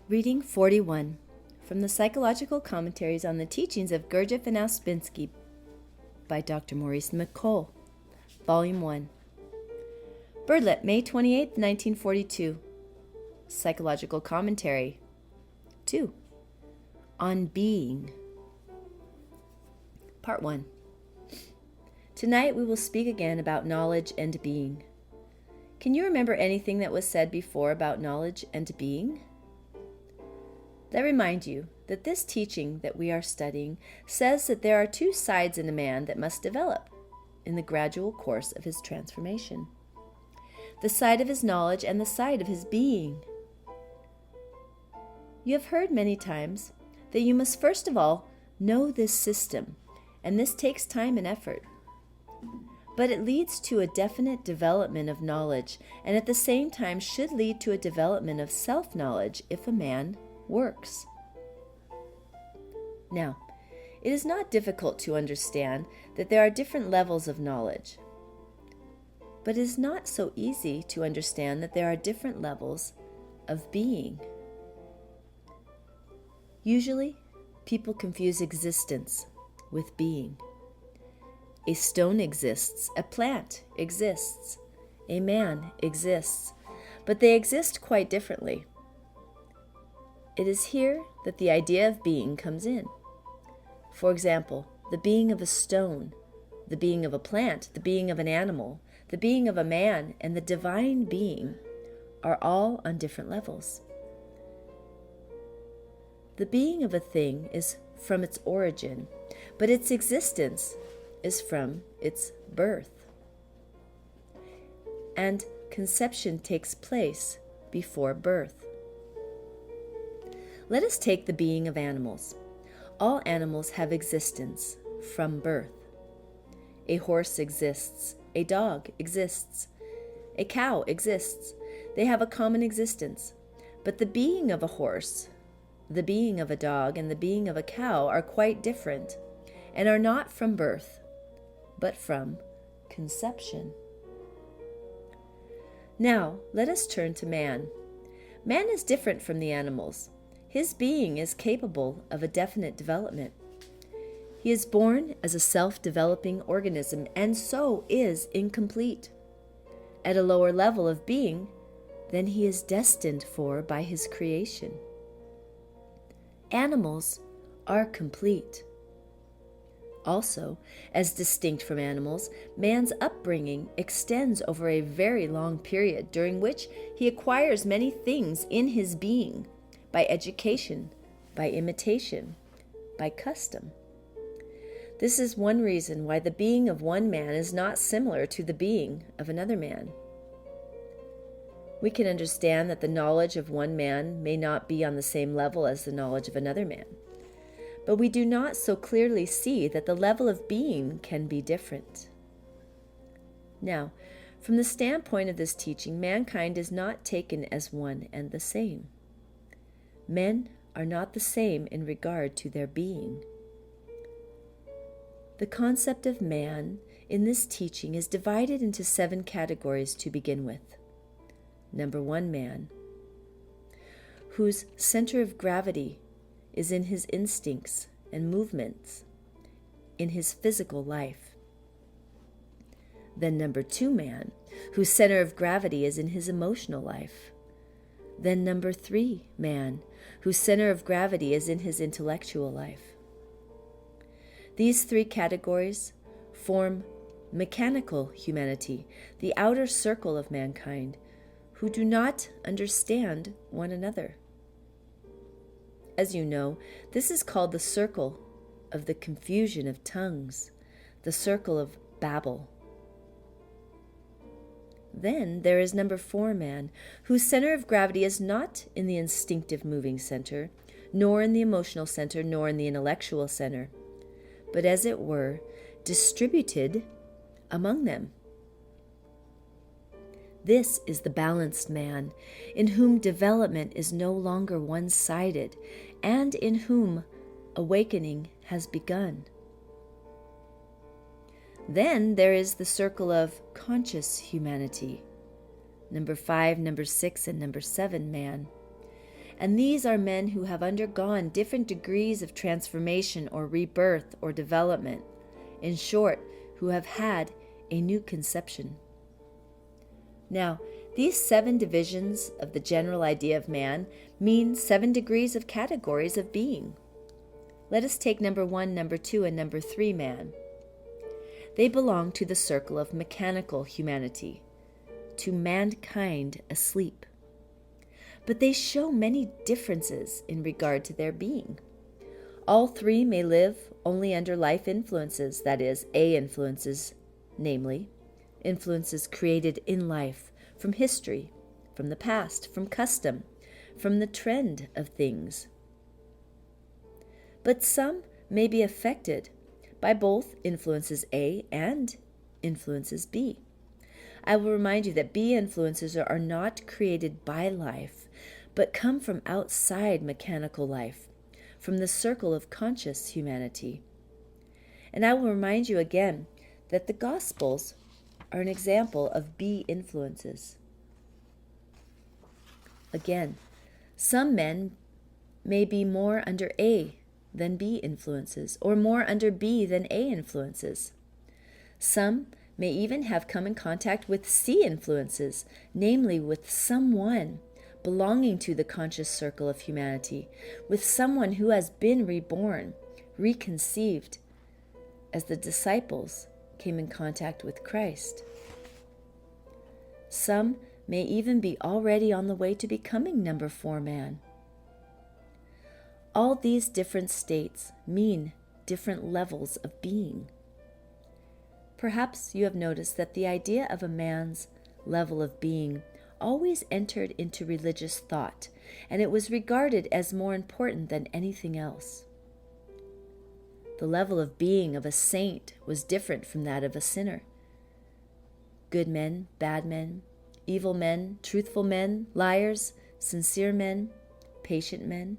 Reading 41 from the Psychological Commentaries on the Teachings of Gurdjieff and Ouspensky by Dr. Maurice Nicoll, Volume 1. Birdlet, May 28, 1942. Psychological Commentary 2. On Being. Part 1. Tonight we will speak again about knowledge and being. Can you remember anything that was said before about knowledge and being? Let me remind you that this teaching that we are studying says that there are two sides in a man that must develop in the gradual course of his transformation: the side of his knowledge and the side of his being. You have heard many times that you must first of all know this system, and this takes time and effort. But it leads to a definite development of knowledge, and at the same time should lead to a development of self-knowledge if a man works. Now, it is not difficult to understand that there are different levels of knowledge, but it is not so easy to understand that there are different levels of being. Usually, people confuse existence with being. A stone exists, a plant exists, a man exists, but they exist quite differently. It is here that the idea of being comes in. For example, the being of a stone, the being of a plant, the being of an animal, the being of a man, and the divine being are all on different levels. The being of a thing is from its origin, but its existence is from its birth. And conception takes place before birth. Let us take the being of animals. All animals have existence from birth. A horse exists. A dog exists. A cow exists. They have a common existence. But the being of a horse, the being of a dog, and the being of a cow are quite different and are not from birth, but from conception. Now, let us turn to man. Man is different from the animals. His being is capable of a definite development. He is born as a self-developing organism and so is incomplete, at a lower level of being than he is destined for by his creation. Animals are complete. Also, as distinct from animals, man's upbringing extends over a very long period during which he acquires many things in his being, by education, by imitation, by custom. This is one reason why the being of one man is not similar to the being of another man. We can understand that the knowledge of one man may not be on the same level as the knowledge of another man, but we do not so clearly see that the level of being can be different. Now, from the standpoint of this teaching, mankind is not taken as one and the same. Men are not the same in regard to their being. The concept of man in this teaching is divided into 7 categories to begin with. Number 1, man, whose center of gravity is in his instincts and movements, in his physical life. Then number 2, man, whose center of gravity is in his emotional life. Then number 3, man, whose center of gravity is in his intellectual life. These 3 categories form mechanical humanity, the outer circle of mankind, who do not understand one another. As you know, this is called the circle of the confusion of tongues, the circle of Babel. Then there is number 4, man, whose center of gravity is not in the instinctive moving center, nor in the emotional center, nor in the intellectual center, but as it were, distributed among them. This is the balanced man, in whom development is no longer one-sided, and in whom awakening has begun. Then there is the circle of conscious humanity, number 5, number 6, and number 7, man. And these are men who have undergone different degrees of transformation or rebirth or development. In short, who have had a new conception. Now, these 7 divisions of the general idea of man mean 7 degrees of categories of being. Let us take number 1, number 2, and number 3 man. They belong to the circle of mechanical humanity, to mankind asleep. But they show many differences in regard to their being. All 3 may live only under life influences, that is, A influences, namely, influences created in life, from history, from the past, from custom, from the trend of things. But some may be affected by both influences A and influences B. I will remind you that B influences are not created by life, but come from outside mechanical life, from the circle of conscious humanity. And I will remind you again that the Gospels are an example of B influences. Again, some men may be more under A than B influences, or more under B than A influences. Some may even have come in contact with C influences, namely with someone belonging to the conscious circle of humanity, with someone who has been reborn, reconceived, as the disciples came in contact with Christ. Some may even be already on the way to becoming number 4 man. All these different states mean different levels of being. Perhaps you have noticed that the idea of a man's level of being always entered into religious thought, and it was regarded as more important than anything else. The level of being of a saint was different from that of a sinner. Good men, bad men, evil men, truthful men, liars, sincere men, patient men,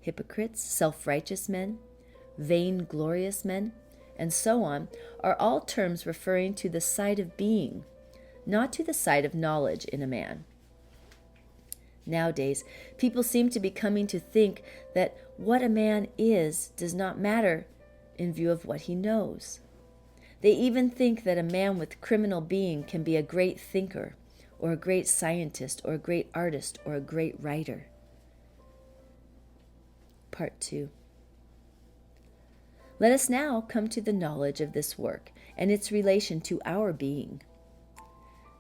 hypocrites, self-righteous men, vain-glorious men, and so on, are all terms referring to the side of being, not to the side of knowledge in a man. Nowadays, people seem to be coming to think that what a man is does not matter in view of what he knows. They even think that a man with criminal being can be a great thinker, or a great scientist, or a great artist, or a great writer. Part 2. Let us now come to the knowledge of this work and its relation to our being.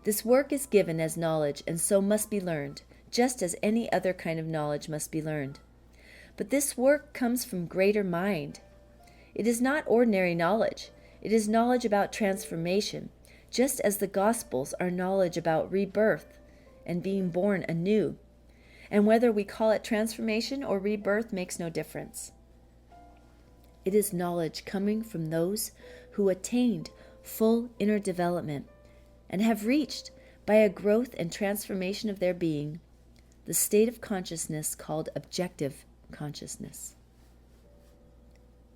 This work is given as knowledge and so must be learned, just as any other kind of knowledge must be learned. But this work comes from greater mind. It is not ordinary knowledge. It is knowledge about transformation, just as the Gospels are knowledge about rebirth and being born anew. And whether we call it transformation or rebirth makes no difference. It is knowledge coming from those who attained full inner development and have reached, by a growth and transformation of their being, the state of consciousness called objective consciousness.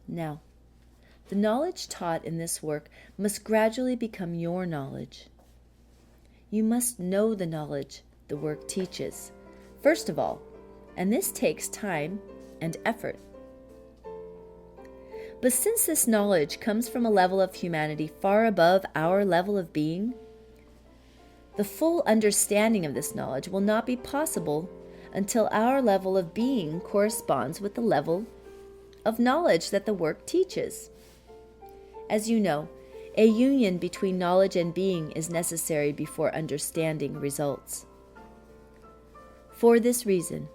Now, the knowledge taught in this work must gradually become your knowledge. You must know the knowledge the work teaches, first of all, and this takes time and effort. But since this knowledge comes from a level of humanity far above our level of being, the full understanding of this knowledge will not be possible until our level of being corresponds with the level of knowledge that the work teaches. As you know, a union between knowledge and being is necessary before understanding results. For this reason,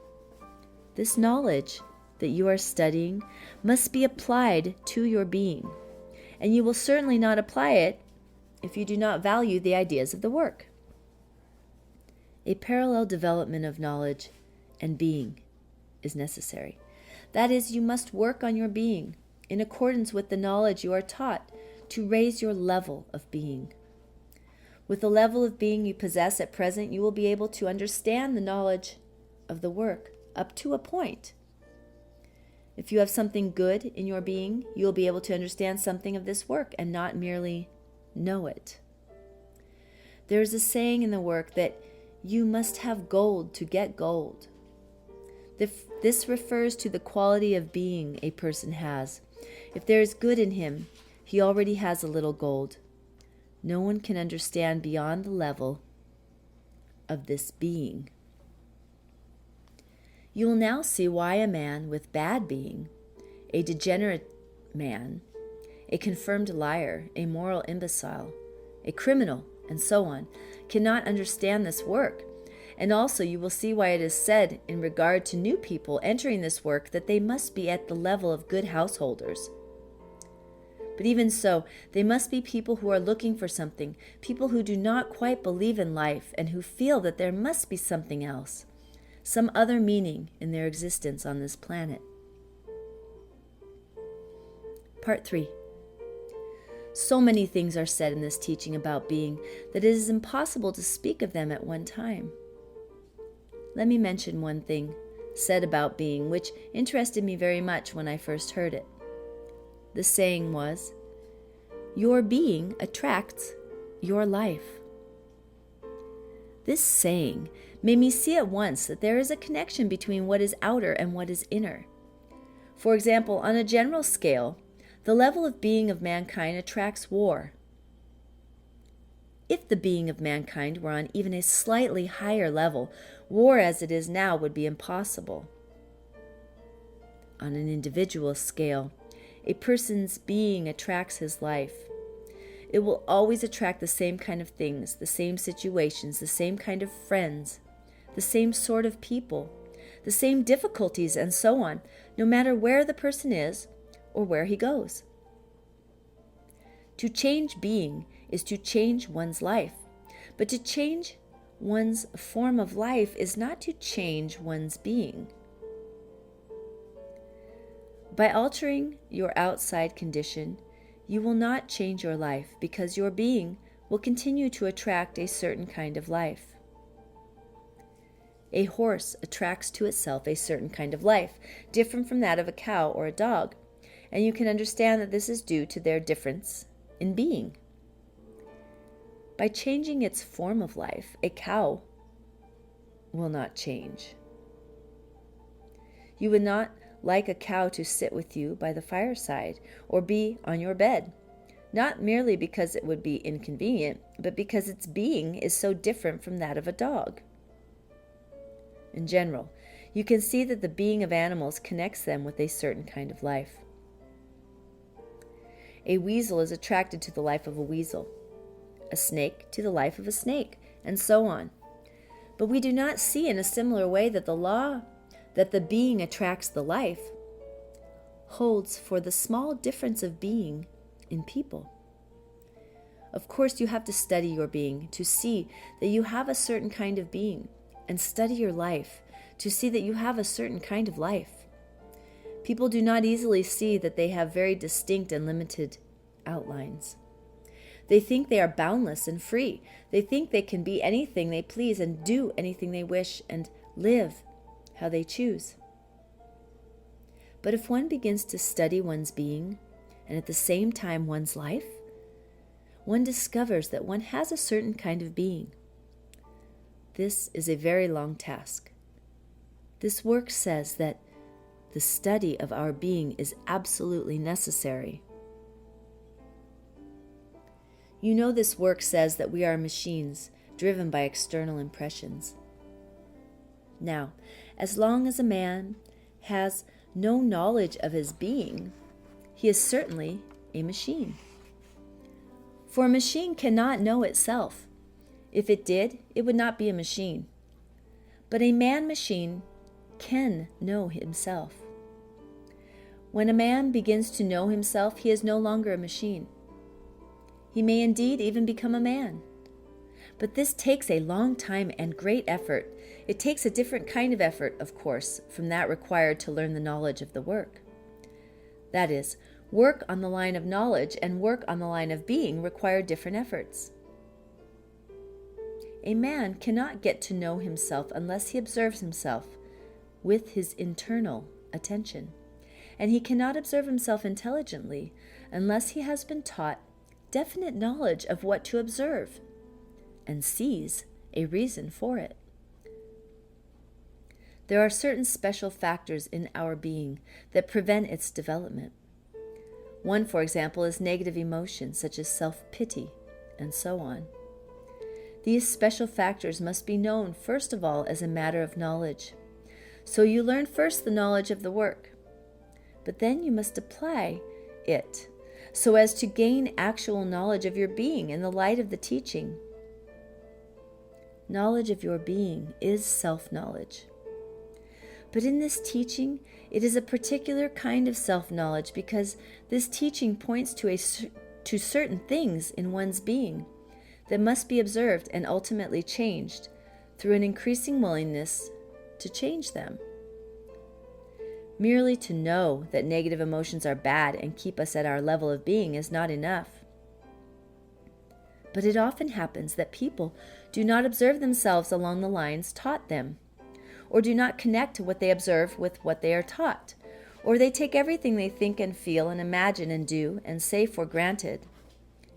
this knowledge that you are studying must be applied to your being, and you will certainly not apply it if you do not value the ideas of the work. A parallel development of knowledge and being is necessary. That is, you must work on your being in accordance with the knowledge you are taught to raise your level of being. With the level of being you possess at present, you will be able to understand the knowledge of the work up to a point. If you have something good in your being, you will be able to understand something of this work and not merely know it. There is a saying in the work that you must have gold to get gold. This refers to the quality of being a person has. If there is good in him, he already has a little gold. No one can understand beyond the level of this being. You will now see why a man with bad being, a degenerate man, a confirmed liar, a moral imbecile, a criminal, and so on, cannot understand this work. And also you will see why it is said in regard to new people entering this work that they must be at the level of good householders. But even so, they must be people who are looking for something, people who do not quite believe in life and who feel that there must be something else, some other meaning in their existence on this planet. Part 3. So many things are said in this teaching about being that it is impossible to speak of them at one time. Let me mention one thing said about being which interested me very much when I first heard it. The saying was, "Your being attracts your life." This saying made me see at once that there is a connection between what is outer and what is inner. For example, on a general scale, the level of being of mankind attracts war. If the being of mankind were on even a slightly higher level, war as it is now would be impossible. On an individual scale, a person's being attracts his life. It will always attract the same kind of things, the same situations, the same kind of friends, the same sort of people, the same difficulties, and so on, no matter where the person is or where he goes. To change being is to change one's life, but to change one's form of life is not to change one's being. By altering your outside condition, you will not change your life because your being will continue to attract a certain kind of life. A horse attracts to itself a certain kind of life, different from that of a cow or a dog, and you can understand that this is due to their difference in being. By changing its form of life, a cow will not change. You would not like a cow to sit with you by the fireside or be on your bed, not merely because it would be inconvenient, but because its being is so different from that of a dog. In general, you can see that the being of animals connects them with a certain kind of life. A weasel is attracted to the life of a weasel, a snake to the life of a snake, and so on. But we do not see in a similar way that the law that the being attracts the life holds for the small difference of being in people. Of course, you have to study your being to see that you have a certain kind of being, and study your life to see that you have a certain kind of life. People do not easily see that they have very distinct and limited outlines. They think they are boundless and free. They think they can be anything they please and do anything they wish and live how they choose. But if one begins to study one's being and at the same time one's life, one discovers that one has a certain kind of being. This is a very long task. This work says that the study of our being is absolutely necessary. You know, this work says that we are machines driven by external impressions. Now, as long as a man has no knowledge of his being, he is certainly a machine. For a machine cannot know itself. If it did, it would not be a machine. But a man-machine can know himself. When a man begins to know himself, he is no longer a machine. He may indeed even become a man. But this takes a long time and great effort. It takes a different kind of effort, of course, from that required to learn the knowledge of the work. That is, work on the line of knowledge and work on the line of being require different efforts. A man cannot get to know himself unless he observes himself with his internal attention. And he cannot observe himself intelligently unless he has been taught definite knowledge of what to observe and sees a reason for it. There are certain special factors in our being that prevent its development. One, for example, is negative emotions such as self-pity and so on. These special factors must be known first of all as a matter of knowledge. So you learn first the knowledge of the work, but then you must apply it so as to gain actual knowledge of your being in the light of the teaching. Knowledge of your being is self-knowledge. But in this teaching, it is a particular kind of self-knowledge because this teaching points to certain things in one's being that must be observed and ultimately changed through an increasing willingness to change them. Merely to know that negative emotions are bad and keep us at our level of being is not enough. But it often happens that people do not observe themselves along the lines taught them, or do not connect what they observe with what they are taught, or they take everything they think and feel and imagine and do and say for granted,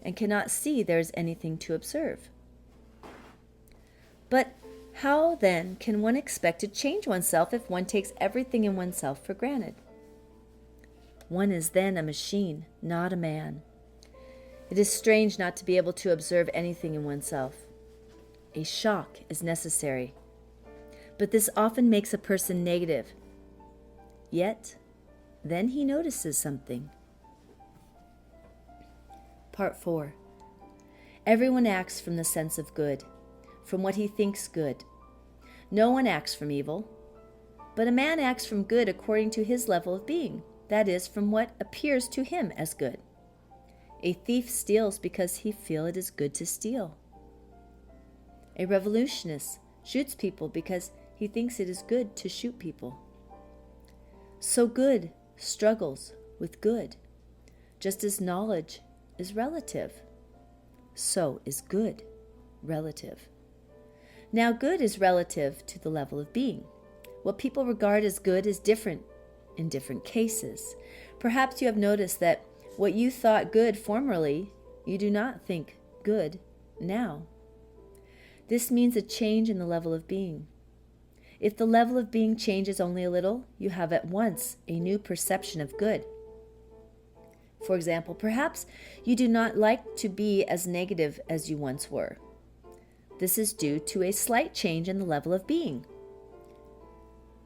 and cannot see there is anything to observe. But how then can one expect to change oneself if one takes everything in oneself for granted? One is then a machine, not a man. It is strange not to be able to observe anything in oneself. A shock is necessary, but this often makes a person negative. Yet, then he notices something. Part 4. Everyone acts from the sense of good, from what he thinks good. No one acts from evil, but a man acts from good according to his level of being, that is, from what appears to him as good. A thief steals because he feels it is good to steal. A revolutionist shoots people because he thinks it is good to shoot people. So good struggles with good, just as knowledge is relative. So is good relative. Now good is relative to the level of being. What people regard as good is different in different cases. Perhaps you have noticed that what you thought good formerly, you do not think good now. This means a change in the level of being. If the level of being changes only a little, you have at once a new perception of good. For example, perhaps you do not like to be as negative as you once were. This is due to a slight change in the level of being.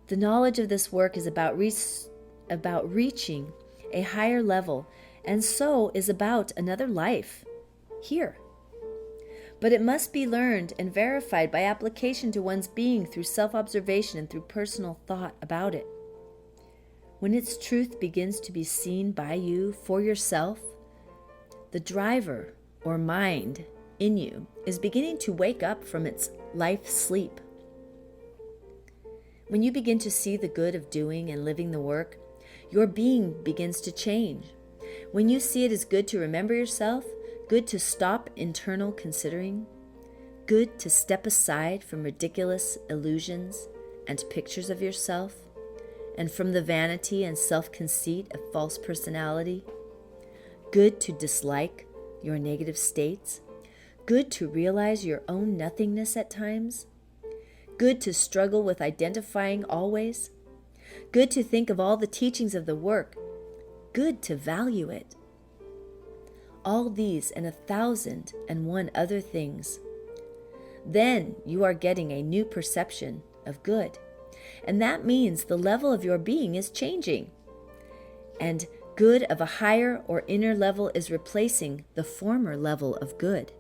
The knowledge of this work is about reaching a higher level, and so is about another life, here. But it must be learned and verified by application to one's being through self-observation and through personal thought about it. When its truth begins to be seen by you for yourself, the driver or mind in you is beginning to wake up from its life sleep. When you begin to see the good of doing and living the work, your being begins to change. When you see it as good to remember yourself, good to stop internal considering, good to step aside from ridiculous illusions and pictures of yourself, and from the vanity and self-conceit of false personality, good to dislike your negative states, good to realize your own nothingness at times, good to struggle with identifying always, good to think of all the teachings of the work, good to value it. All these and 1,001 other things. Then you are getting a new perception of good. And that means the level of your being is changing. And good of a higher or inner level is replacing the former level of good.